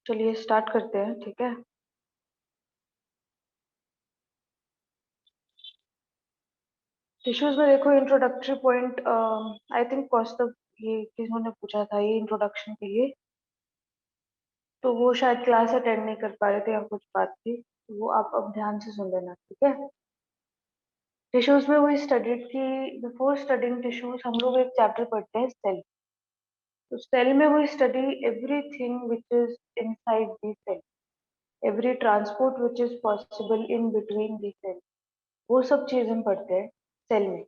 चलिए स्टार्ट करते हैं, ठीक है। टिश्यूज में देखो, introductory point I think Kaustav, ये किन्होंने पूछा था ये इंट्रोडक्शन के लिए, तो वो शायद क्लास अटेंड नहीं कर पा रहे थे या कुछ बात थी, तो वो आप अब ध्यान से सुन लेना, ठीक है। टिश्यूज में वही स्टडीड की बिफोर स्टडिंग टिश्यूज हम लोग एक चैप्टर पढ़ते हैं, सेल। तो सेल में we study everything which is inside the cell, every transport which is possible in between the cell, वो सब चीज हम पढ़ते हैं सेल में।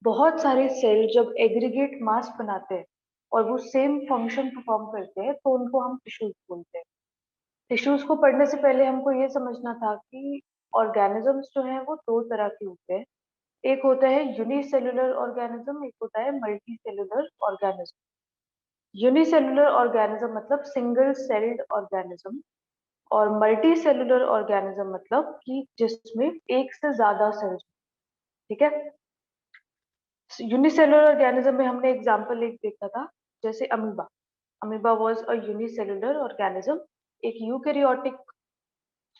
बहुत सारे सेल जब एग्रीगेट मास बनाते हैं और वो सेम फंक्शन परफॉर्म करते हैं तो उनको हम टिश्यूज बोलते हैं। टिश्यूज को पढ़ने से पहले हमको ये समझना था कि ऑर्गेनिजम्स जो है वो दो तरह के होते हैं। एक होता है यूनिसेलुलर ऑर्गेनिज्म, एक होता है multi cellular organism. Unicellular organism मतलब सिंगल सेल्ड ऑर्गेनिज्म, और मल्टी सेलुलर ऑर्गेनिज्म मतलब कि जिसमें एक से ज्यादा सेल्स, ठीक है। यूनिसेलुलर ऑर्गेनिज्म में हमने एग्जांपल एक देखा था, जैसे amoeba. Amoeba was a unicellular organism, एक eukaryotic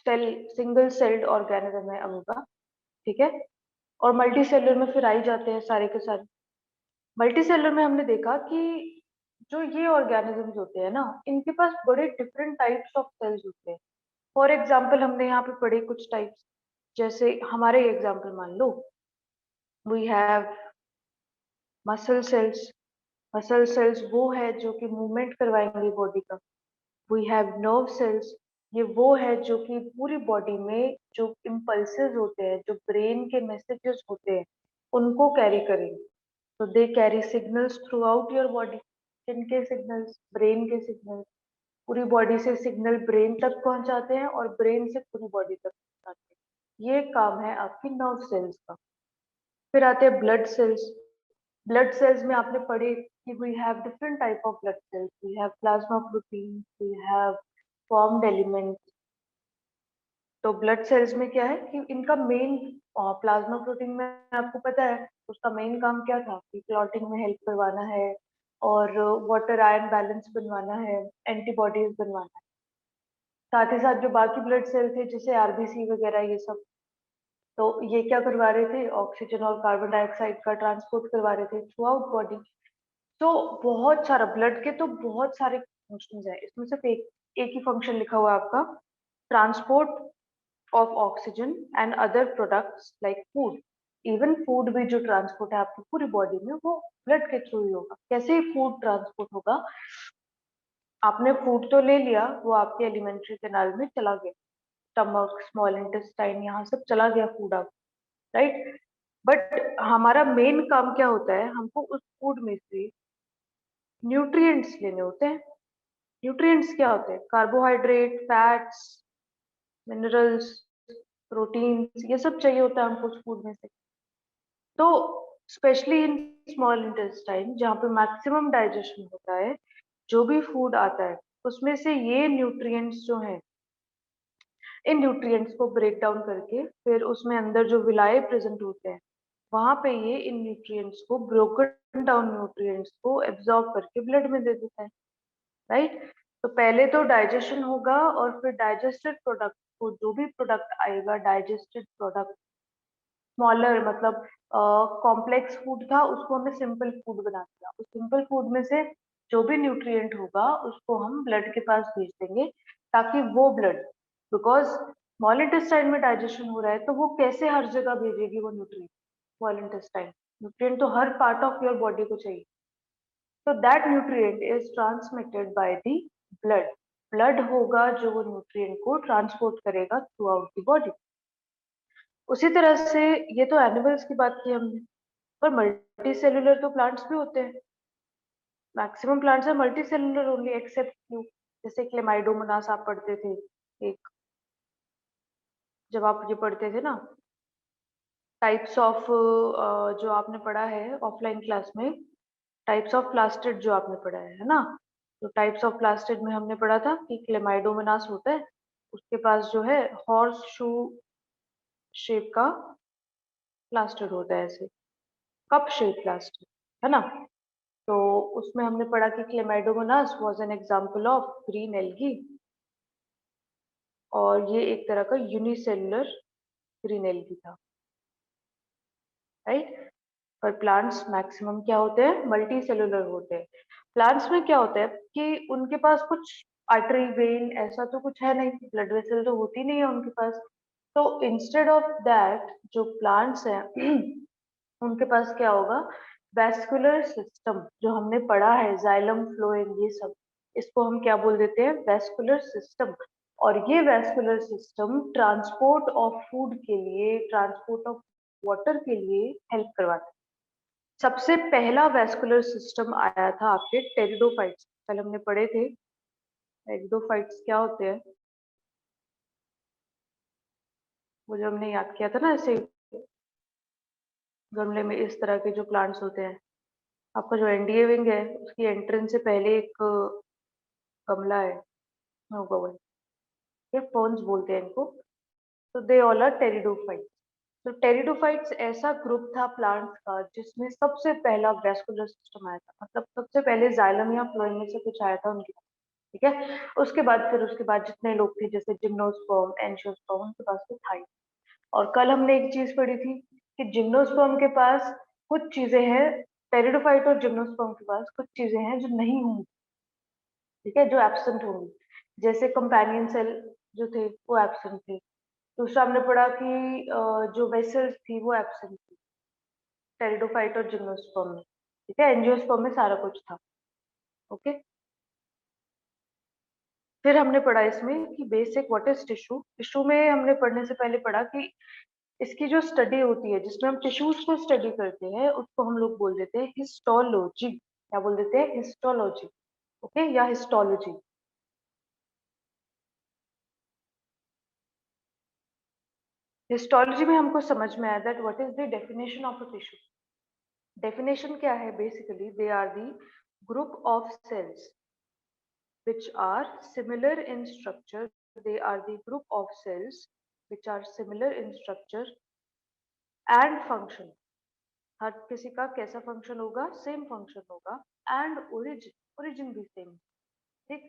cell, single celled organism है अमीबा, ठीक है। और मल्टी सेलुलर में फिर आई जाते हैं सारे के सारे। मल्टी सेलुलर में हमने देखा कि जो ये ऑर्गेनिजम्स होते हैं ना, इनके पास बड़े डिफरेंट टाइप्स ऑफ सेल्स होते हैं। फॉर एग्जाम्पल हमने यहाँ पे पढ़े कुछ टाइप्स, जैसे हमारे एग्जाम्पल मान लो, we have muscle cells. Muscle cells वो है जो कि मूवमेंट करवाएंगे बॉडी का। वी हैव नर्व सेल्स, ये वो है जो कि पूरी बॉडी में जो इम्पल्सेस होते हैं, जो ब्रेन के मैसेजेस होते हैं, उनको कैरी करेंगे। तो they carry signals through out your body. किनके सिग्नल्स? ब्रेन के सिग्नल्स। पूरी बॉडी से सिग्नल ब्रेन तक पहुंचाते हैं और ब्रेन से पूरी बॉडी तक पहुंचाते हैं। ये काम है आपकी नर्व सेल्स का। फिर आते हैं ब्लड सेल्स। ब्लड सेल्स में आपने पढ़े कि we have different type of blood cells, we have plasma protein, we have formed elements. तो ब्लड सेल्स में क्या है कि इनका मेन, प्लाज्मा प्रोटीन में आपको पता है उसका मेन काम क्या था कि क्लॉटिंग में हेल्प करवाना है और वाटर आयन बैलेंस बनवाना है, एंटीबॉडीज बनवाना है। साथ ही साथ जो बाकी ब्लड सेल थे जैसे आरबीसी वगैरह ये सब, तो ये क्या करवा रहे थे? ऑक्सीजन और कार्बन डाइऑक्साइड का ट्रांसपोर्ट करवा रहे थे थ्रू आउट बॉडी। तो बहुत सारा ब्लड के तो बहुत सारे फंक्शंस है, इसमें सिर्फ एक ही फंक्शन लिखा हुआ है आपका, transport of oxygen and other products like food. Even food भी जो ट्रांसपोर्ट है आपकी पूरी बॉडी में, वो ब्लड के थ्रू ही होगा। कैसे ही फूड ट्रांसपोर्ट होगा? आपने फूड तो ले लिया, वो आपके एलिमेंट्री कैनाल में चला गया, स्टमक, स्मॉल इंटेस्टाइन, यहाँ सब चला गया फूड आप, राइट। बट हमारा मेन काम क्या होता है? हमको उस फूड में से न्यूट्रिएंट्स लेने होते हैं। न्यूट्रिएंट्स क्या होते हैं? कार्बोहाइड्रेट, फैट्स, मिनरल्स, प्रोटीन्स, ये सब चाहिए होता है हमको उस फूड में से। तो स्पेशली इन स्मॉल इंटेस्टाइन जहाँ पे मैक्सिमम डाइजेशन होता है, जो भी फूड आता है उसमें से ये न्यूट्रिएंट्स जो हैं, इन न्यूट्रिएंट्स को ब्रेक डाउन करके फिर उसमें अंदर जो विलाय प्रेजेंट होते हैं, वहां पे ये इन न्यूट्रिएंट्स को, ब्रोकन डाउन न्यूट्रिएंट्स को एब्जॉर्ब करके ब्लड में दे देता है, राइट। तो पहले तो डाइजेशन होगा और फिर डाइजेस्टेड प्रोडक्ट को, जो भी प्रोडक्ट आएगा डाइजेस्टेड प्रोडक्ट, स्मॉलर मतलब कॉम्प्लेक्स फूड था उसको हमने सिंपल फूड बना दिया। उस सिंपल फूड में से जो भी न्यूट्रिएंट होगा उसको हम ब्लड के पास भेज देंगे, ताकि वो ब्लड, बिकॉज स्मॉल इंटेस्टाइन में डाइजेशन हो रहा है तो वो कैसे हर जगह भेजेगी वो न्यूट्रिएंट? स्मॉल इंटेस्टाइन, न्यूट्रिएंट तो हर पार्ट ऑफ योर बॉडी को चाहिए। तो that nutrient is transmitted by the blood. Blood होगा जो वो न्यूट्रिएंट को ट्रांसपोर्ट करेगा थ्रू आउट द बॉडी। उसी तरह से, ये तो एनिमल्स की बात की हमने, पर मल्टी सेलुलर तो प्लांट्स भी होते हैं। मैक्सिमम प्लांट्स है multi cellular only, except few, जैसे क्लेमाइडोमोनास आप पढ़ते थे एक, जब आप ये पढ़ते थे ना टाइप्स ऑफ, जो आपने पढ़ा है ऑफलाइन क्लास में, टाइप्स ऑफ प्लास्टिड जो आपने पढ़ा है ना, तो टाइप्स ऑफ प्लास्टिड में हमने पढ़ा था कि क्लेमाइडोमोनास होता है, उसके पास जो है हॉर्स शू शेप का प्लास्टिड होता है, ऐसे कप शेप प्लास्टिड, है ना। तो उसमें हमने पढ़ा कि Chlamydomonas was an example of green algae, और ये एक तरह का यूनिसेलुलर ग्रीन एल्गी था, राइट। पर प्लांट्स मैक्सिमम क्या होते हैं, मल्टी सेलुलर होते हैं। प्लांट्स में क्या होता है कि उनके पास कुछ आर्टरी वेन ऐसा तो कुछ है नहीं, ब्लड वेसल तो होती नहीं है उनके पास। तो इंस्टेड ऑफ दैट जो प्लांट्स हैं उनके पास क्या होगा, वेस्कुलर सिस्टम, जो हमने पढ़ा है जाइलम फ्लोएम ये सब, इसको हम क्या बोल देते हैं, वेस्कुलर सिस्टम। और ये vascular system transport of food के लिए, ट्रांसपोर्ट ऑफ वाटर के लिए हेल्प करवाता है। सबसे पहला वेस्कुलर सिस्टम आया था आपके टेरिडोफाइट्स, कल हमने पढ़े थे। टेरिडोफाइट्स क्या होते हैं, वो जो हमने याद किया था ना, ऐसे गमले में इस तरह के जो प्लांट्स होते हैं। आपका जो एनडीए विंग है उसकी एंट्रेंस से पहले एक गमला है, होगा वो, ये फर्न्स बोलते हैं इनको। तो दे ऑल आर टेरिडोफाइट्स। तो टेरिडोफाइट्स ऐसा ग्रुप था प्लांट्स का जिसमें सबसे पहला वेस्कुलर सिस्टम आया था, मतलब सबसे पहले जाइलम या फ्लोएम में से कुछ आया था उनके, ठीक है। उसके बाद जितने लोग थे जैसे जिम्नोस्पर्म, एंजियोस्पर्म, उनके पास तो था ही। और कल हमने एक चीज पढ़ी थी कि जिम्नोस्पर्म के पास कुछ चीजें हैं, टेरिडोफाइट और जिम्नोस्पर्म के पास कुछ चीजें हैं जो नहीं होंगी, ठीक है, जो एब्सेंट होंगी। जैसे कंपेनियन सेल जो थे वो एब्सेंट थे। दूसरा हमने पढ़ा कि जो वेसल्स थी वो एब्सेंट थी टेरिडोफाइट और जिम्नोस्पर्म में, ठीक है। एंजियोस्पर्म में सारा कुछ था, ओके। फिर हमने पढ़ा इसमें कि basic what is tissue. Tissue में हमने पढ़ने से पहले पढ़ा कि इसकी जो स्टडी होती है जिसमें हम टिश्यूज को स्टडी करते हैं उसको हम लोग बोल देते हैं हिस्टोलॉजी। क्या बोल देते हैं, हिस्टोलॉजी, ओके, या हिस्टोलॉजी। हिस्टोलॉजी में हमको समझ में आया that what is the definition of a tissue. Definition क्या है, basically they are the group of cells which are similar in structure. They are the group of cells which are similar in structure and function. हर किसी का कैसा function होगा, same function होगा। And origin, origin भी same, ठीक।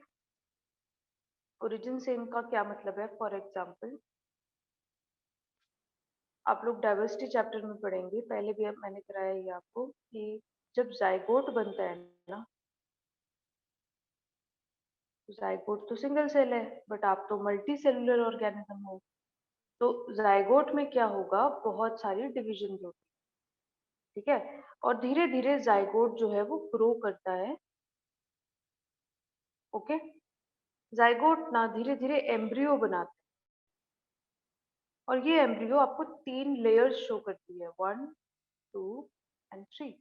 Origin same का क्या मतलब है, फॉर एग्जाम्पल आप लोग डाइवर्सिटी चैप्टर में पढ़ेंगे, पहले भी अब मैंने कराया ये आपको कि जब जाइगोट बनता है ना, जाइगोट तो सिंगल सेल है बट आप तो मल्टी सेलुलर ऑर्गेनिज्म हो। तो जाइगोट में क्या होगा, बहुत सारी डिविजन होगी, ठीक है। और धीरे धीरे जाइगोट जो है वो ग्रो करता है, ओके। जाइगोट ना धीरे धीरे एम्ब्रियो बनाता है, और ये एम्ब्रियो आपको 3 लेयर्स शो करती है, 1, 2 एंड 3।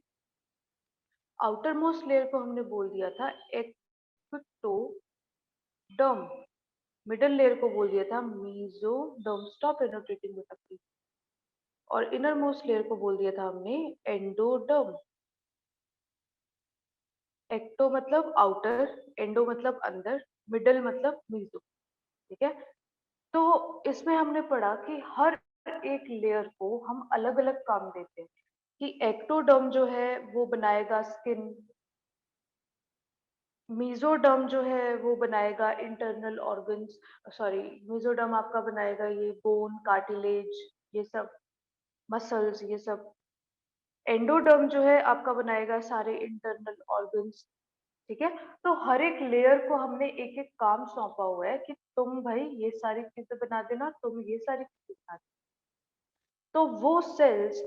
आउटर मोस्ट लेयर को हमने बोल दिया था एक्टोडर्म, मिडल लेयर को बोल दिया था मीजोडर्म, स्टॉप एनोटेटिंग बेटा प्लीज। और इनर मोस्ट लेयर को बोल दिया था हमने एंडोडर्म। एक्टो मतलब आउटर, एंडो मतलब अंदर, मिडल मतलब मीजो, ठीक है। तो इसमें हमने पढ़ा कि हर एक लेयर को हम अलग अलग काम देते हैं कि एक्टोडर्म जो है वो बनाएगा स्किन, मीजोडर्म जो है वो बनाएगा इंटरनल ऑर्गन्स, सॉरी, मीजोडर्म आपका बनाएगा ये बोन, कार्टिलेज, ये सब, मसल्स, ये सब। एंडोडर्म जो है आपका बनाएगा सारे इंटरनल ऑर्गन्स, ठीक है। तो हर एक लेयर को हमने एक एक काम सौंपा हुआ है कि तुम भाई ये सारी चीजें बना देना, तुम ये सारी चीजें बना देना। तो वो सेल्स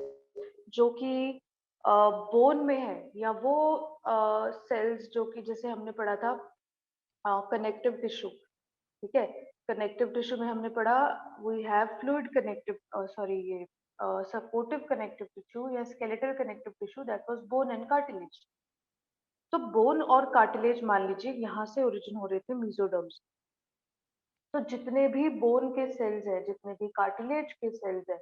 जो कि बोन में है, या वो सेल्स जो कि जैसे हमने पढ़ा था कनेक्टिव टिश्यू, ठीक है। कनेक्टिव टिश्यू में हमने पढ़ा we have fluid connective, sorry, ये सपोर्टिव कनेक्टिव टिश्यू या skeletal connective tissue, that was bone and cartilage. तो बोन और कार्टिलेज मान लीजिए यहाँ से ओरिजिन हो रहे थे मीजोडर्म से। तो जितने भी बोन के सेल्स है, जितने भी कार्टिलेज के सेल्स है,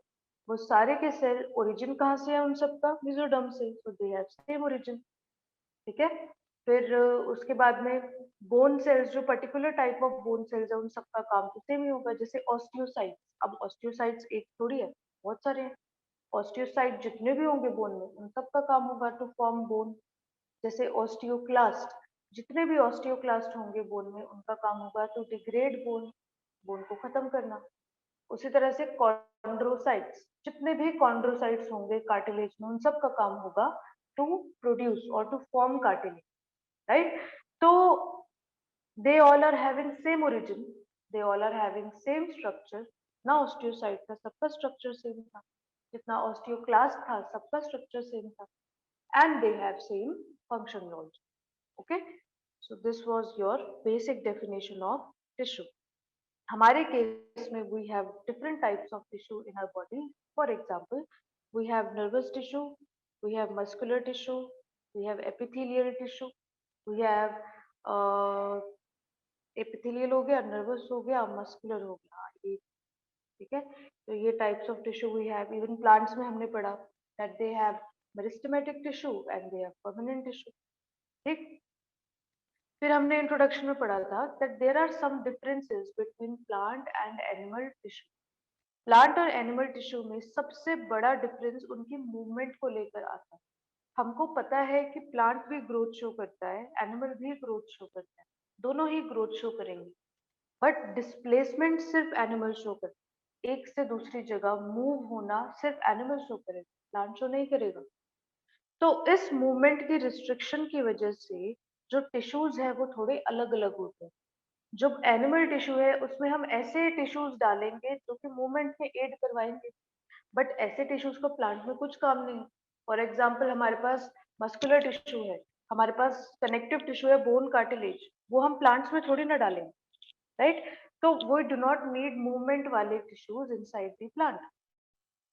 वो सारे के सेल ओरिजिन कहाँ से है उन सबका, मीजोडर्म से, तो दे हैव सेम ओरिजिन, ठीक है। फिर उसके बाद में बोन सेल्स, जो particular type of bone cells है उन सबका काम तो सेम ही होगा, जैसे ऑस्टियोसाइट्स। अब ऑस्टियोसाइट्स एक थोड़ी है, बहुत सारे हैं। ऑस्टियोसाइट जितने भी होंगे बोन में उन सबका काम होगा टू फॉर्म बोन। जैसे ऑस्टियोक्लास्ट, जितने भी ऑस्टियोक्लास्ट होंगे बोन में उनका काम होगा टू डिग्रेड बोन। बोन को खत्म करना। उसी तरह से कॉन्ड्रोसाइट्स, जितने भी कॉन्ड्रोसाइट्स होंगे कार्टिलेज में, उन सब का काम होगा टू प्रोड्यूस और टू फॉर्म कार्टिलेज, राइट। तो they all are having same origin, they all are having same structure। ना ऑस्टियोसाइट था, सबका स्ट्रक्चर सेम था, जितना ऑस्टियोक्लास्ट था सबका स्ट्रक्चर सेम था, and they have same function also। okay, so this was your basic definition of tissue। हमारे case में we have different types of tissue in our body। for example, we have nervous tissue, we have muscular tissue, we have epithelial tissue, we have epithelial हो गया, nervous हो गया, muscular हो गया, ये ठीक है। तो ये types of tissue we have. Even plants में हमने पढ़ा that they have meristematic tissue and they have permanent tissue, ठीक। फिर हमने इंट्रोडक्शन में पढ़ा था that there are some differences between plant and animal tissue. Plant और एनिमल टिश्यू में सबसे बड़ा डिफरेंस उनकी मूवमेंट को लेकर आता है। हमको पता है कि प्लांट भी ग्रोथ शो करता है, एनिमल भी ग्रोथ शो करता है, दोनों ही ग्रोथ शो करेंगे, बट डिस्प्लेसमेंट सिर्फ एनिमल शो करेगा। एक से दूसरी जगह मूव होना सिर्फ एनिमल शो करेगा, प्लांट शो नहीं करेगा। तो इस मूवमेंट की रिस्ट्रिक्शन की वजह से जो टिश्यूज है वो थोड़े अलग अलग होते हैं। जो एनिमल टिश्यू है उसमें हम ऐसे टिश्यूज डालेंगे जो कि मूवमेंट में एड करवाएंगे, बट ऐसे टिश्यूज को प्लांट में कुछ काम नहीं। फॉर एग्जाम्पल हमारे पास मस्कुलर टिश्यू है, हमारे पास कनेक्टिव टिश्यू है, बोन कार्टिलेज, वो हम प्लांट्स में थोड़ी ना डालेंगे, राइट। तो we do not need movement वाले tissues inside the plant,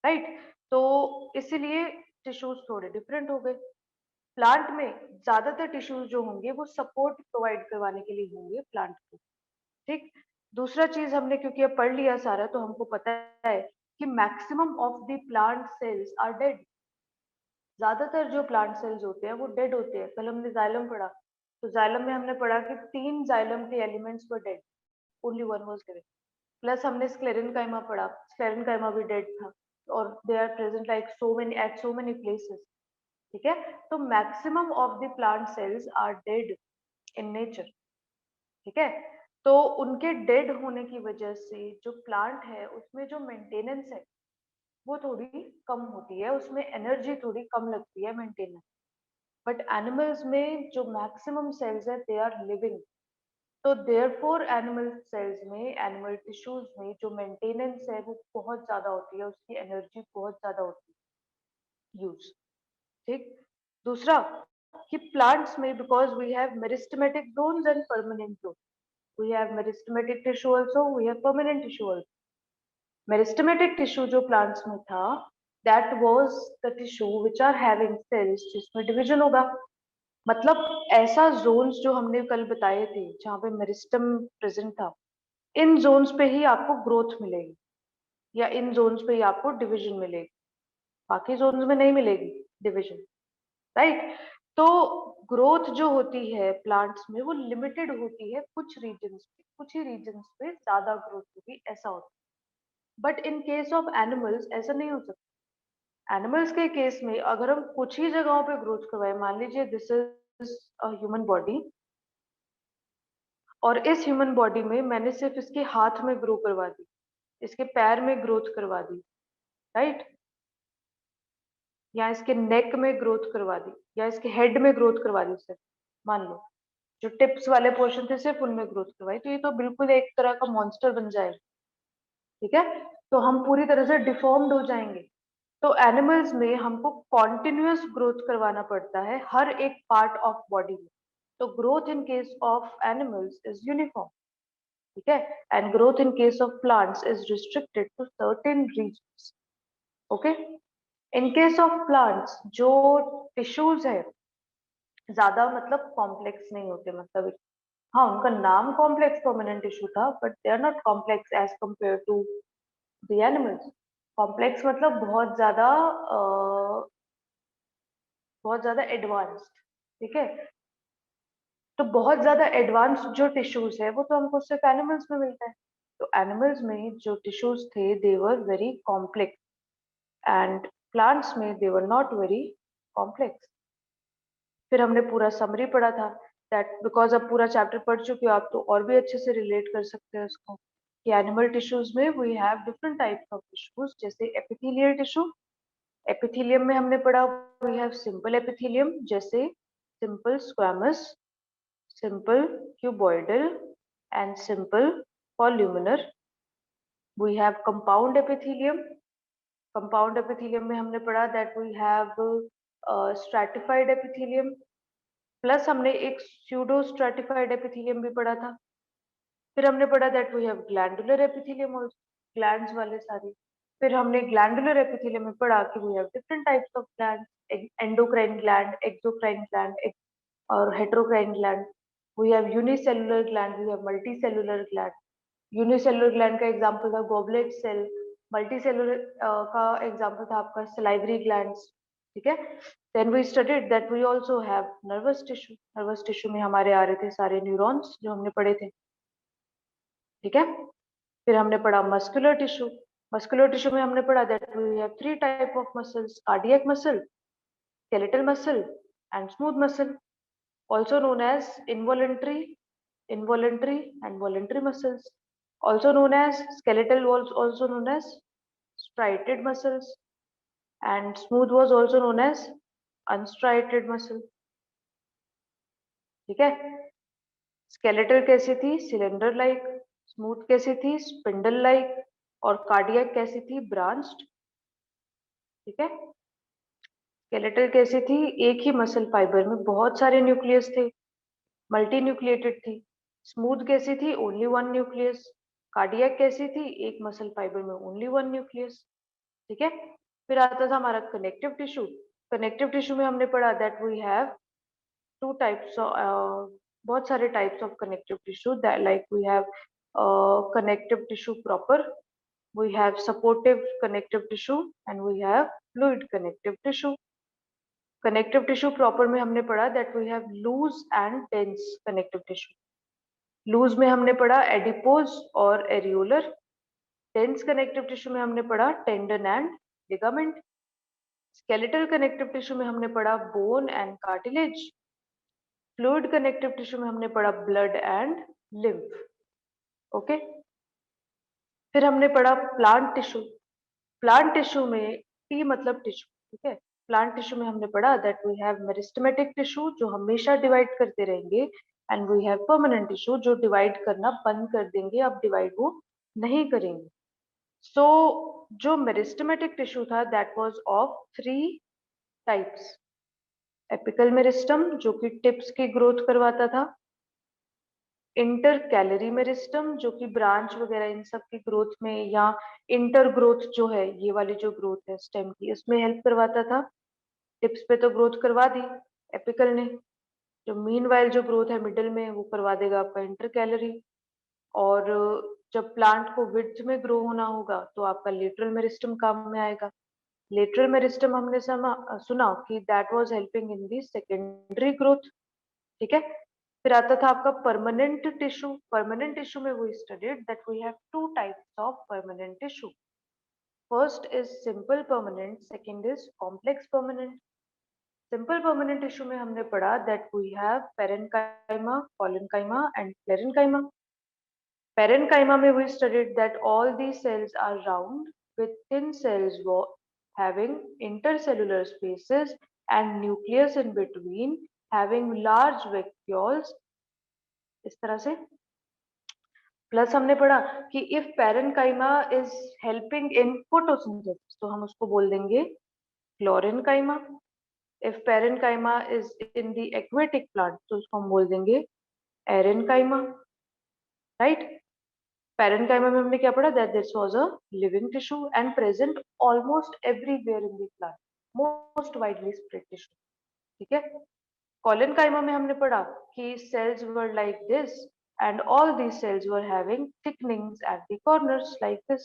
right. तो इसीलिए टिश्यूज थोड़े डिफरेंट हो गए। प्लांट में ज्यादातर टिश्यूज जो होंगे वो सपोर्ट प्रोवाइड करवाने के लिए होंगे प्लांट को, ठीक। दूसरा चीज हमने क्योंकि अब पढ़ लिया सारा, तो हमको पता है कि maximum of the plant cells are dead. ज्यादातर जो प्लांट सेल्स होते हैं वो डेड होते हैं। कल हमने जाइलम पढ़ा, तो जाइलम में हमने पढ़ा कि 3 जाइलम के elements were dead, only one was living. Plus हमने स्क्लेरेनकाइमा पढ़ा, स्क्लेरेनकाइमा भी डेड था, और they are present like so many at so many places, ठीक है। तो maximum of the plant cells are dead in nature, ठीक है। तो उनके डेड होने की वजह से जो प्लांट है उसमें जो मेंटेनेंस है वो थोड़ी कम होती है, उसमें एनर्जी थोड़ी कम लगती है मेंटेनेंस। बट एनिमल्स में जो मैक्सिमम सेल्स है दे आर लिविंग, तो देयरफॉर एनिमल सेल्स में, एनिमल टिश्यूज में जो मेंटेनेंस है वो बहुत ज्यादा होती है, उसकी एनर्जी बहुत ज्यादा होती है यूज, ठीक। दूसरा कि प्लांट्स में because we have meristematic zones and permanent zone, we have meristematic tissue also, we have permanent tissue also. Meristematic tissue जो प्लांट्स में था that was the tissue which are having cells जिसमें division होगा। मतलब ऐसा Jones जो हमने कल बताए थे जहाँ पे मेरिस्टम प्रेजेंट था, इन जोन्स पे ही आपको ग्रोथ मिलेगी, या इन जोन्स पे ही आपको डिवीजन मिलेगी, बाकी जोन्स में नहीं मिलेगी डिवीजन, राइट। तो ग्रोथ जो होती है प्लांट्स में वो लिमिटेड होती है कुछ रीजन्स पे, कुछ ही रीजन्स पे ज्यादा ग्रोथ होगी, ऐसा होता है। But in case of animals ऐसा नहीं हो सकता। एनिमल्स के केस में अगर हम कुछ ही जगहों पे ग्रोथ करवाए, मान लीजिए this is a human body, और इस ह्यूमन बॉडी में मैंने सिर्फ इसके हाथ में ग्रो करवा दी, इसके पैर में ग्रोथ करवा दी, राइट, या इसके नेक में ग्रोथ करवा दी, या इसके हेड में ग्रोथ करवा दी, सिर्फ मान लो जो टिप्स वाले पोर्शन थे सिर्फ उनमें ग्रोथ करवाई, तो ये तो बिल्कुल एक तरह का मॉन्स्टर बन जाएगा, ठीक है। तो हम पूरी तरह से डिफॉर्म्ड हो जाएंगे। तो एनिमल्स में हमको कॉन्टिन्यूअस ग्रोथ करवाना पड़ता है हर एक पार्ट ऑफ बॉडी में। तो growth in case of animals is uniform, ठीक है, and growth in case of plants is restricted to certain regions, okay. In case of plants जो टिश्यूज है ज्यादा मतलब कॉम्प्लेक्स नहीं होते, मतलब हाँ उनका नाम कॉम्प्लेक्स परमानेंट टिश्यू था, but they are not complex as compare to the animals. Complex मतलब बहुत ज्यादा एडवांस्ड, ठीक है। तो बहुत ज्यादा एडवांस जो टिश्यूज है वो तो हमको सिर्फ एनिमल्स में मिलता है। तो एनिमल्स में जो टिश्यूज थे they were very complex, and plants में they were not very complex. फिर हमने पूरा समरी पढ़ा था दैट बिकॉज अब पूरा चैप्टर पढ़ चुके हो आप, तो और भी अच्छे से रिलेट कर सकते हैं उसको। कि एनिमल टिश्यूज में we have different types of tissues, जैसे एपिथेलियल टिश्यू। एपिथेलियम में हमने पढ़ा वी हैव सिंपल एपिथेलियम, जैसे simple squamous, simple cuboidal and simple columnar. We have compound epithelium. Compound epithelium में हमने पढ़ा that we have stratified epithelium, plus हमने एक स्यूडो स्ट्रैटिफाइड एपिथेलियम भी पढ़ा था। फिर हमने पढ़ा that we have glandular epithelium और ग्लैंड्स वाले सारे। फिर हमने ग्लैंडुलर एपिथेलियम में पढ़ा कि we have different types of glands, endocrine gland, exocrine gland और heterocrine gland. We have unicellular gland, we have multicellular gland. Unicellular gland का एग्जांपल था गॉबलेट सेल, मल्टीसेलुलर का एग्जांपल था आपका सलाइवरी ग्लैंड्स, ठीक है। Then we studied that we also have nervous tissue. Nervous tissue में हमारे आ रहे थे सारे न्यूरॉन्स जो हमने पढ़े थे, ठीक है। फिर हमने पढ़ा मस्कुलर टिश्यू। मस्कुलर टिश्यू में हमने पढ़ा that we have three type of muscles, cardiac muscle, skeletal muscle and smooth muscle, also known as involuntary and voluntary muscles, also known as skeletal was also known as striated muscles, and smooth was also known as unstriated muscle, ठीक है। Skeletal कैसी थी, cylinder like. Smooth कैसी थी, spindle like. और cardiac कैसी थी, branched, ठीक है। स्केलेटल कैसी थी, एक ही मसल फाइबर में बहुत सारे न्यूक्लियस थे, मल्टी न्यूक्लिएटेड थी। स्मूथ कैसी थी, ओनली वन न्यूक्लियस। कार्डियक कैसी थी, एक मसल फाइबर में ओनली वन न्यूक्लियस, ठीक है। फिर आता था हमारा कनेक्टिव टिश्यू। कनेक्टिव टिश्यू में हमने पढ़ा that we have two types, बहुत सारे types of connective tissue, like we have connective tissue proper, we have supportive connective tissue and we have fluid connective tissue. Connective tissue proper में हमने पढ़ा that we have loose and dense connective tissue. Loose में हमने पढ़ा adipose और areolar. Dense connective tissue में हमने पढ़ा tendon and ligament. Skeletal connective tissue में हमने पढ़ा bone and cartilage. Fluid connective tissue में हमने पढ़ा blood and lymph. ओके फिर हमने पढ़ा प्लांट टिश्यू। प्लांट टिश्यू में टी मतलब टिश्यू, ठीक है। प्लांट टिश्यू में हमने पढ़ा that we have meristematic tissue जो हमेशा डिवाइड करते रहेंगे, and we have permanent tissue जो डिवाइड करना बंद कर देंगे, अब डिवाइड वो नहीं करेंगे। सो जो मेरिस्टेमेटिक टिश्यू था that was of three types. Apical meristem जो कि टिप्स की ग्रोथ करवाता था, इंटर कैलरी मेरिस्टम जो कि ब्रांच वगैरह इन सब की ग्रोथ में, या इंटर ग्रोथ जो है ये वाली जो ग्रोथ है स्टेम की, इसमें हेल्प करवाता था। टिप्स पे तो ग्रोथ करवा दी एपिकल ने, जो मीन वाइल जो ग्रोथ है मिडिल में वो करवा देगा आपका इंटर कैलरी। और जब प्लांट को विड्थ में ग्रो होना होगा तो आपका लेटरल मेरिस्टम काम में आएगा। लेटरल मेरिस्टम हमने सुना कि that was helping in the secondary growth, ठीक है। फिर आता था आपका परमानेंट टिश्यू। परमानेंट टिश्यू में we studied that we have two types of permanent tissue. First is simple permanent, second is complex permanent. Simple permanent tissue में हमने पढ़ा that we have parenchyma, collenchyma and sclerenchyma. Parenchyma में we studied that all these cells are round with thin cells having intercellular spaces and nucleus in between having large vacuoles, इस तरह से। Plus हमने पढ़ा कि if parenchyma is helping in photosynthesis तो हम उसको बोल देंगे क्लोरेन्काइमा। If parenchyma is in the aquatic plant तो उसको हम बोल देंगे एरेन्काइमा, राइट। पेरेन्काइमा में हमने क्या पढ़ा that this was a living tissue and present almost everywhere in the plant, most widely spread tissue, ठीक है। कोलेन्काइमा में हमने पढ़ा कि cells were like this and all these cells were having thickenings at the corners like this.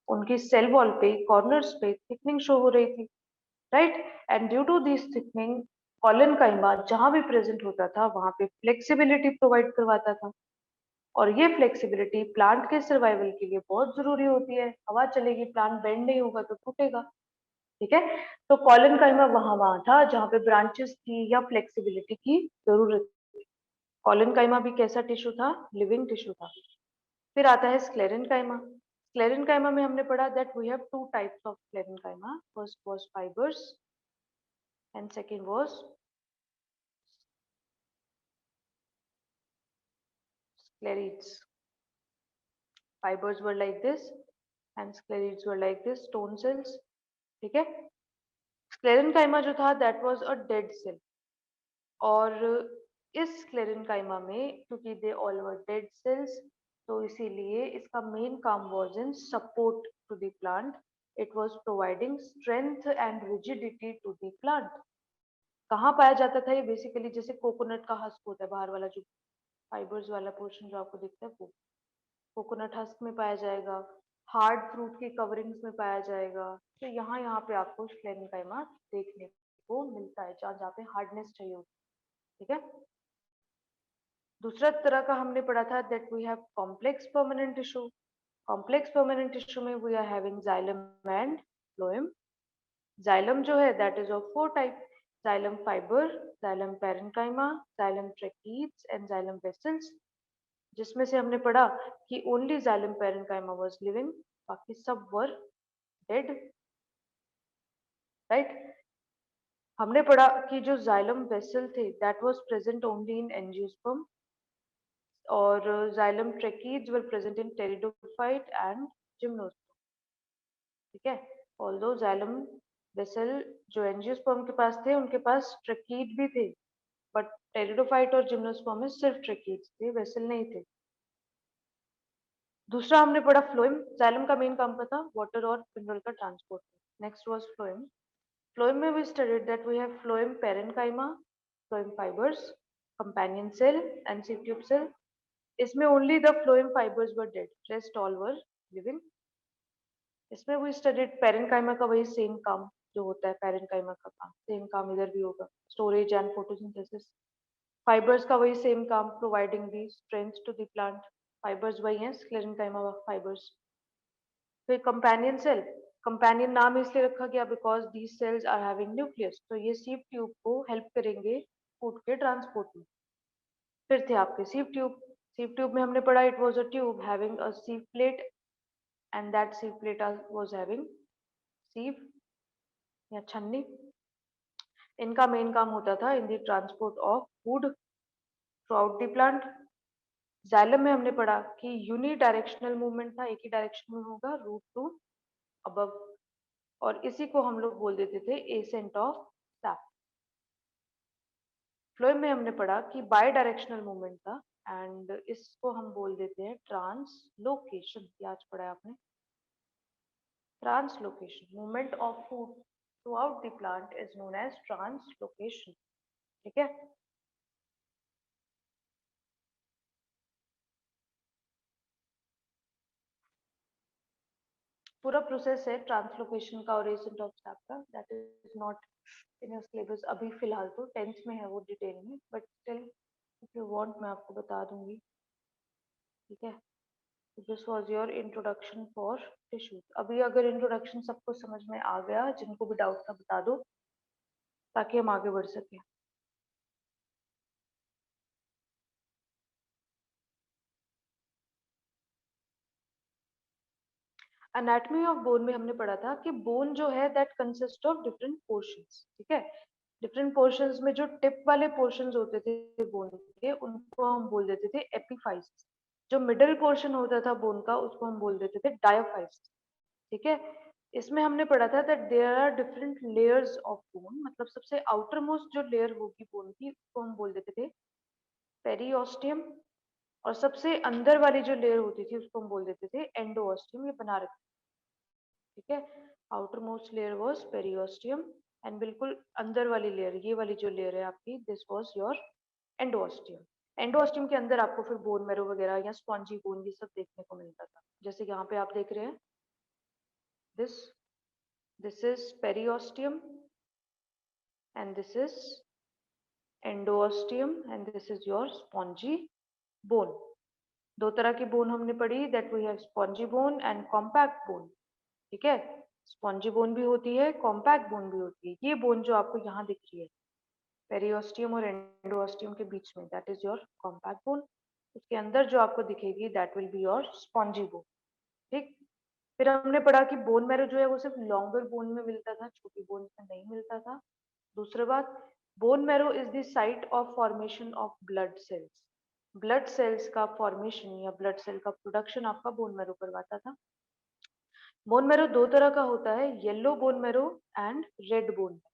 उनकी cell wall पे corners पे thickening show हो रही थी, right. And due to this thickening collenchyma जहां भी प्रेजेंट होता था वहां पे फ्लेक्सिबिलिटी प्रोवाइड करवाता था, और ये फ्लेक्सिबिलिटी प्लांट के सर्वाइवल के लिए बहुत जरूरी होती है। हवा चलेगी, प्लांट बेंड नहीं होगा तो टूटेगा, ठीक है। तो कोलेन्काइमा वहां था जहां पे ब्रांचेस थी या फ्लेक्सिबिलिटी की जरूरत थी। कोलेन्काइमा भी कैसा टिश्यू था, लिविंग टिश्यू था। फिर आता है स्क्लेरेनकाइमा। स्क्लेरेनकाइमा में हमने पढ़ा that we have two types of sclerenchyma, first was fibres and second was sclerids. Fibers were like this and sclerids were like this, stone cells. ठीक है। स्क्लेरेनकाइमा जो था that was a dead cell, और इस sclerenchyma में क्योंकि they all were dead cells, तो इसीलिए इसका मेन काम was in support to the plant. It was providing strength and rigidity to the plant. कहाँ पाया जाता था ये? बेसिकली जैसे कोकोनट का हस्क होता है, बाहर वाला जो फाइबर्स वाला पोर्शन जो आपको दिखता है, वो कोकोनट हस्क में पाया जाएगा, हार्ड फ्रूट की कवरिंग्स में पाया जाएगा। तो यहाँ यहाँ पे आपको स्क्लेरेनकाइमा देखने को मिलता है, जहाँ जहाँ पे हार्डनेस चाहिए होती है। ठीक है। दूसरा तरह का हमने पढ़ा था that we have complex permanent tissue. Complex permanent tissue में we are having xylem and phloem. Xylem जो है that is of four type: xylem fibre, xylem parenchyma, xylem tracheids and xylem vessels. जिसमें से हमने पढ़ा कि only xylem parenchyma was living, बाकी सब वर डेड, राइट। हमने पढ़ा कि जो जाइलम वेसल थे that was present only in angiosperm, और xylem tracheids were present in pteridophyte and gymnosperm. ठीक है। ऑल्दो जाइलम वेसल जो एंजियोस्पर्म के पास थे उनके पास ट्रैकीड भी थे, बट टेरिडोफाइट और जिम्नोस्पर्म में सिर्फ ट्रैकीड्स थे, वेसल नहीं थे। दूसरा हमने पढ़ा फ्लोएम। जाइलम का मेन काम क्या था? वाटर और मिनरल का transport. Next was phloem. Phloem में we studied that we have phloem parenchyma, phloem fibres, companion cell and sieve tube cell. इसमें only the phloem fibres were dead, rest all were living. इसमें we studied parenchyma का वही same काम जो होता है, parenchyma का काम सेम काम इधर भी होगा, स्टोरेज एंड फोटोसिंथेसिस। फाइबर्स का वही सेम काम, providing the strength to the plant. Fibres वही हैं, स्क्लेरेनकाइमा फाइबर्स। फिर कंपेनियन सेल, कंपेनियन नाम इसलिए रखा गया because these cells are having nucleus, तो ये सीव ट्यूब को हेल्प करेंगे फूड के ट्रांसपोर्ट में। फिर थे आपके सीव ट्यूब। सीव ट्यूब में हमने पढ़ा it was a tube having a sieve plate and that sieve plate was having sieve या छन्नी। इनका मेन काम होता था in the transport of food throughout the plant. Xylem में हमने पढ़ा कि यूनि डायरेक्शनल मूवमेंट था, एक ही डायरेक्शन में होगा, रूट टू अबव, और इसी को हम लोग बोल देते थे एसेंट ऑफ सैप। फ्लोएम में हमने पढ़ा कि बाय डायरेक्शनल मूवमेंट था, एंड इसको हम बोल देते हैं ट्रांसलोकेशन। ये आज पढ़ा है आपने, translocation. Movement of food throughout the plant is known as translocation. ठीक है। पूरा प्रोसेस है ट्रांसलोकेशन का और एसेंट ऑफ सैप का, that is not in your syllabus अभी फिलहाल, तो 10th में है वो डिटेल में, but still if you want मैं आपको बता दूंगी। ठीक है। This was your introduction for tissues. अभी अगर इंट्रोडक्शन सबको समझ में आ गया, जिनको भी डाउट था बता दो ताकि हम आगे बढ़ सके। एनाटॉमी ऑफ बोन में हमने पढ़ा था कि बोन जो है that consist of different portions. ठीक है। डिफरेंट पोर्शंस में जो टिप वाले पोर्शंस होते थे बोन के, उनको हम बोल देते थे एपिफाइस। जो मिडिल पोर्शन होता था बोन का, उसको हम बोल देते थे डायाफाइस। ठीक है। इसमें हमने पढ़ा था that there are different layers of bone, मतलब सबसे आउटर मोस्ट जो लेयर होगी बोन की उसको हम बोल देते थे पेरियोस्टियम, और सबसे अंदर वाली जो लेयर होती थी उसको हम बोल देते थे एंडोऑस्टियम। ये बना रखा। ठीक है। Outer most layer was periosteum, and बिल्कुल अंदर वाली लेयर, ये वाली जो लेयर है आपकी, दिस वाज योर एंडोऑस्टियम। एंडोऑस्टियम के अंदर आपको फिर बोन मैरो वगैरह या स्पॉन्जी बोन ये सब देखने को मिलता था, जैसे यहाँ पे आप देख रहे हैं this this is periosteum and this is endosteum and this is your spongy bone. दो तरह की बोन हमने पढ़ी, that we have spongy bone and compact bone. ठीक है। स्पॉन्जी बोन भी होती है, कॉम्पैक्ट बोन भी होती है। ये बोन जो आपको यहाँ दिख रही है पेरियोस्टियम और एंडोस्टियम के बीच में, that is your compact bone. उसके अंदर जो आपको दिखेगी that will be your spongy bone. ठीक, फिर हमने पढ़ा कि बोन मैरो जो है वो सिर्फ लॉन्गर बोन में मिलता था, छोटी बोन में नहीं मिलता था। दूसरी बात, bone marrow is the site of formation of blood sales. Blood cells का फॉर्मेशन या ब्लड सेल का प्रोडक्शन आपका बोन मैरो करवाता था। बोन मैरो दो तरह का होता है, yellow bone marrow and red bone marrow.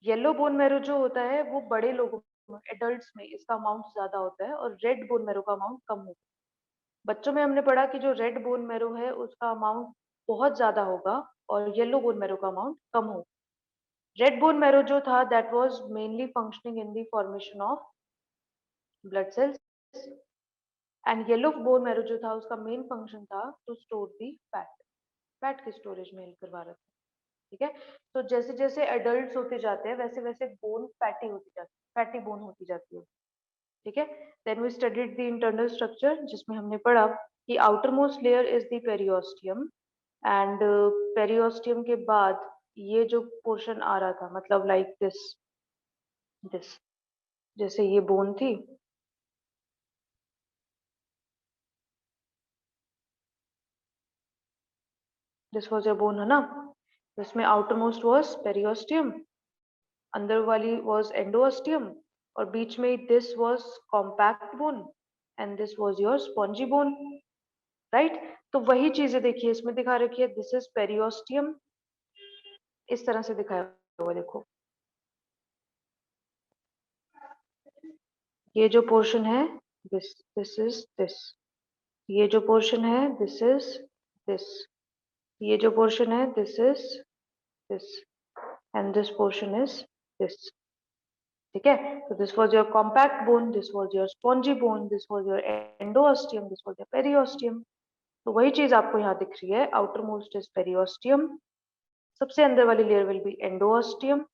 Yellow bone marrow जो होता है वो बड़े लोगों में, एडल्ट्स में इसका अमाउंट ज्यादा होता है, और रेड बोन मैरो का अमाउंट कम होता है। बच्चों में हमने पढ़ा कि जो रेड बोन मैरो है उसका अमाउंट बहुत ज्यादा होगा और येलो बोन मैरो का अमाउंट कम होगा। रेड बोन मैरो जो था that was mainly functioning in the formation of blood cells, and yellow bone marrow जो था उसका मेन फंक्शन था to store the fat, fat की स्टोरेज में हेल्प करवा रहा था। ठीक है, तो जैसे जैसे एडल्ट्स होते जाते हैं वैसे वैसे बोन फैटी होती जाती है, फैटी बोन होती जाती है। ठीक है, then we studied the internal structure जिसमें हमने पढ़ा कि outermost layer is the periosteum, and periosteum के बाद ये जो पोर्शन आ रहा था, मतलब लाइक दिस, जैसे ये बोन थी, दिस वाज योर बोन है ना, जिसमें आउटर मोस्ट वाज पेरियोस्टियम, अंदर वाली वाज एंडोस्टियम, और बीच में this was compact bone and this was your spongy bone. Right, तो वही चीजें देखिए इसमें दिखा रखी है, दिस इज पेरियोस्टियम, इस तरह से दिखाया हुआ देखो, ये जो पोर्शन है दिस इज दिस, ये जो पोर्शन है दिस इज दिस, ये जो पोर्शन है this is this, and this portion is this. ठीक है, तो this was your compact bone, this was your spongy bone, this was your endosteum, this was your periosteum. तो वही चीज आपको यहाँ दिख रही है, आउटर मोस्ट इज पेरियोस्टियम, सबसे अंदर वाली लेयर विल बी एंडोस्टियम,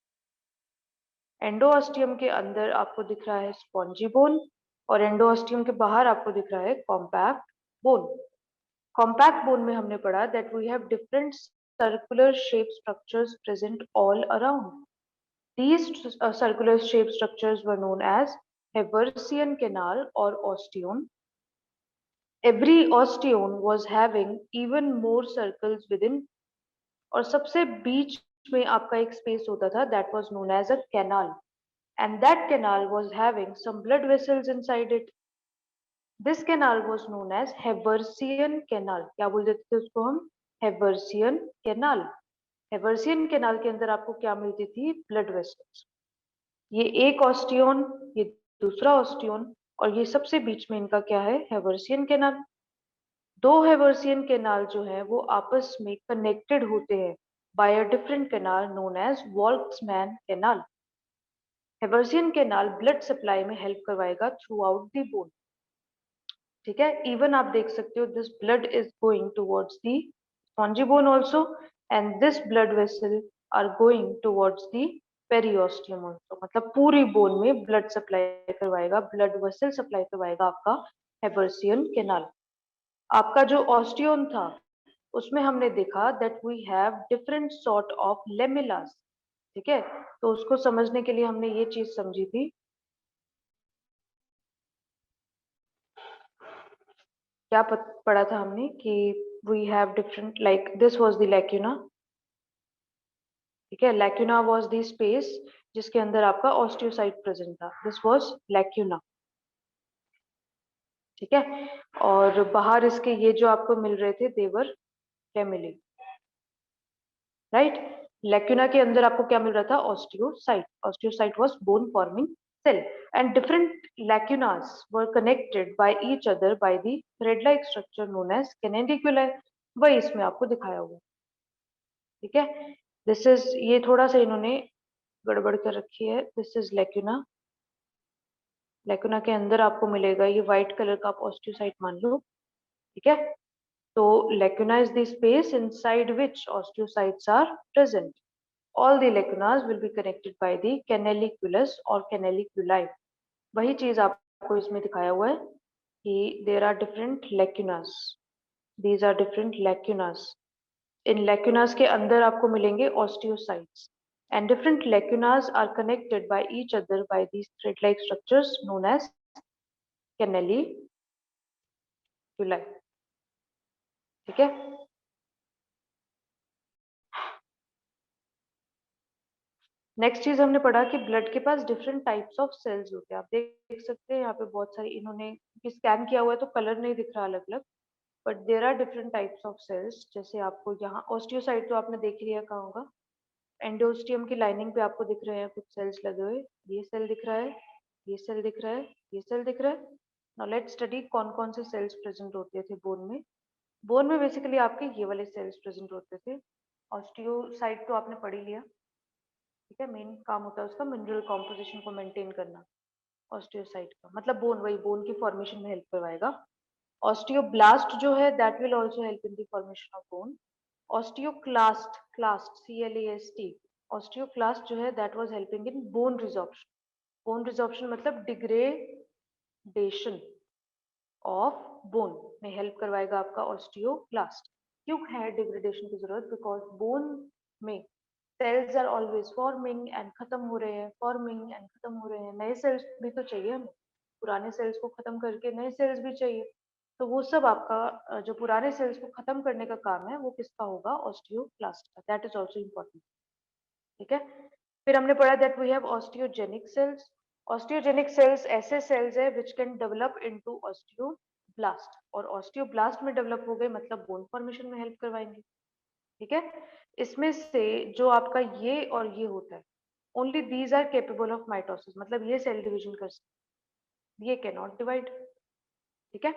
एंडोस्टियम के अंदर आपको दिख रहा है स्पॉन्जी बोन, और एंडोस्टियम के बाहर आपको दिख रहा है कॉम्पैक्ट बोन। कॉम्पैक्ट बोन में हमने पढ़ा that we have different circular shape structures present all around. These circular shape structures were known as Haversian canal or osteon. Every osteon was having even more circles within, और सबसे बीच में आपका एक space होता था that was known as a canal, and that canal was having some blood vessels inside it. This canal was known as Haversian canal. क्या बोल देते थे उसको हम? Haversian canal. Haversian canal के अंदर आपको क्या मिलती थी? Blood vessels. ये एक ऑस्टियोन, ये दूसरा ऑस्टियोन, और ये सबसे बीच में इनका क्या है? हेवर्सियन कैनाल। दो हेवर्सियन कैनाल जो है वो आपस में कनेक्टेड होते हैं by a different canal known as Volkmann canal. Haversian canal blood supply में हेल्प करवाएगा थ्रू आउट दी बोन। ठीक है, इवन आप देख सकते हो this blood is going towards the spongy bone also, and this blood vessel are going towards the periosteum also, मतलब पूरी बोन में ब्लड सप्लाई करवाएगा, ब्लड वेसल सप्लाई करवाएगा आपका हेवर्सियन कैनाल। आपका जो ऑस्टियोन था उसमें हमने देखा that we have different sort of lamellas. ठीक है, तो उसको समझने के लिए हमने ये चीज समझी थी, क्या पढ़ा था हमने कि we have different, like this was the lacuna. ठीक है, लैक्यूना वाज द स्पेस जिसके अंदर आपका ऑस्टियोसाइट प्रेजेंट था, दिस वाज लैक्यूना। ठीक है, और बाहर इसके ये जो आपको मिल रहे थे देवर लेमिली। राइट, लैक्यूना के अंदर आपको क्या मिल रहा था? Osteocyte. Osteocyte was bone forming cell, and different lacunas were connected by each other by the thread like structure known as canaliculus। वही इसमें आपको दिखाया हुआ। ठीक है, दिस इज, ये थोड़ा सा इन्होंने गड़बड़ कर रखी है, दिस इज लैक्यूना। लैक्यूना के अंदर आपको मिलेगा ये व्हाइट कलर का, आप ऑस्टियोसाइट मान लो। ठीक है, तो lacuna is the space inside which osteocytes are present. All the lacunas will be connected by the canaliculus or canaliculi। वही चीज आपको इसमें दिखाया हुआ है कि there are different lacunas, these are different lacunas। In lacunas के अंदर आपको मिलेंगे osteocytes, and different lacunas are connected by each other by these thread-like structures known as कैनेली, जुलाई। ठीक है, नेक्स्ट चीज हमने पढ़ा कि ब्लड के पास डिफरेंट टाइप्स ऑफ सेल्स होते हैं। आप देख सकते हैं यहाँ पे बहुत सारी, इन्होंने स्कैन किया हुआ है तो कलर नहीं दिख रहा अलग अलग, but there are different types of cells. जैसे आपको यहाँ ऑस्टियोसाइट तो आपने देख लिया कहाँ होगा, एंडोस्टियम की लाइनिंग पे आपको दिख रहे हैं कुछ सेल्स लगे हुए, ये सेल दिख रहा है, ये सेल दिख रहा है, ये सेल दिख रहा है। नाउ लेट्स स्टडी कौन कौन से सेल्स प्रेजेंट होते थे बोन में। बोन में बेसिकली आपके ये वाले सेल्स प्रेजेंट होते थे। ऑस्टियोसाइट तो आपने पढ़ ही लिया, ठीक है, मेन काम होता है उसका मिनरल कॉम्पोजिशन को मेंटेन करना। ऑस्टियोसाइट का मतलब बोन, वही बोन की फॉर्मेशन में हेल्प करवाएगा। ऑस्टियोब्लास्ट जो है that will also help in the formation of bone. Osteoclast, clast CLAST, osteoclast जो है that was helping in bone resorption. Bone resorption मतलब डिग्रेडेशन ऑफ बोन में हेल्प करवाएगा आपका ऑस्टियोक्लास्ट। क्यों है डिग्रेडेशन की जरूरत? बिकॉज बोन में cells are always forming and खत्म हो रहे हैं, फॉर्मिंग एंड खत्म हो रहे हैं। नए सेल्स भी तो चाहिए हमें, पुराने सेल्स को खत्म करके नए सेल्स भी चाहिए। तो वो सब आपका जो पुराने सेल्स को खत्म करने का काम है वो किसका होगा? ऑस्टियोक्लास्ट का। That is also important. ठीक है, फिर हमने पढ़ा that we have osteogenic cells. Osteogenic cells ऐसे सेल्स है which can develop into osteoblast, और ऑस्टियोब्लास्ट में डेवलप हो गए मतलब बोन फॉर्मेशन में हेल्प करवाएंगे। ठीक है, इसमें से जो आपका ये और ये होता है, only these are capable of mitosis, मतलब ये सेल डिवीजन कर सकते, ये कैन नॉट डिवाइड। ठीक है,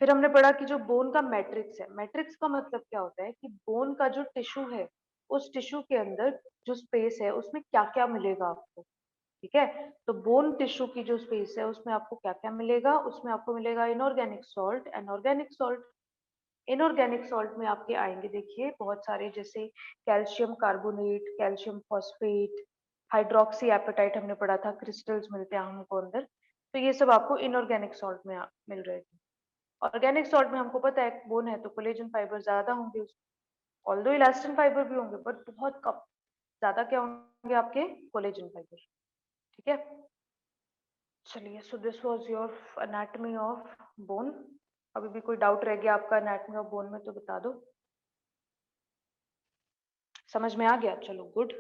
फिर हमने पढ़ा कि जो बोन का मैट्रिक्स है, मैट्रिक्स का मतलब क्या होता है कि बोन का जो टिश्यू है उस टिश्यू के अंदर जो स्पेस है उसमें क्या क्या मिलेगा आपको। ठीक है, तो बोन टिश्यू की जो स्पेस है उसमें आपको क्या क्या मिलेगा? उसमें आपको मिलेगा inorganic salt, inorganic salt. Inorganic salt में आपके आएंगे देखिए बहुत सारे, जैसे calcium carbonate, calcium phosphate, hydroxy apatite हमने पढ़ा था, क्रिस्टल्स मिलते हैं हमको अंदर। तो ये सब आपको इनऑर्गेनिक सॉल्ट में मिल रहे थे। ऑर्गेनिक सॉल्ट में हमको पता है बोन है तो कोलेजन फाइबर ज्यादा होंगे उसमें, ऑल्दो इलास्टिन फाइबर भी होंगे बट बहुत कम। ज्यादा क्या होंगे आपके? Collagen fibre. ठीक है, चलिए, so this was your anatomy of bone. अभी भी कोई डाउट रह गया आपका एनाटॉमी ऑफ बोन में तो बता दो। समझ में आ गया? चलो गुड।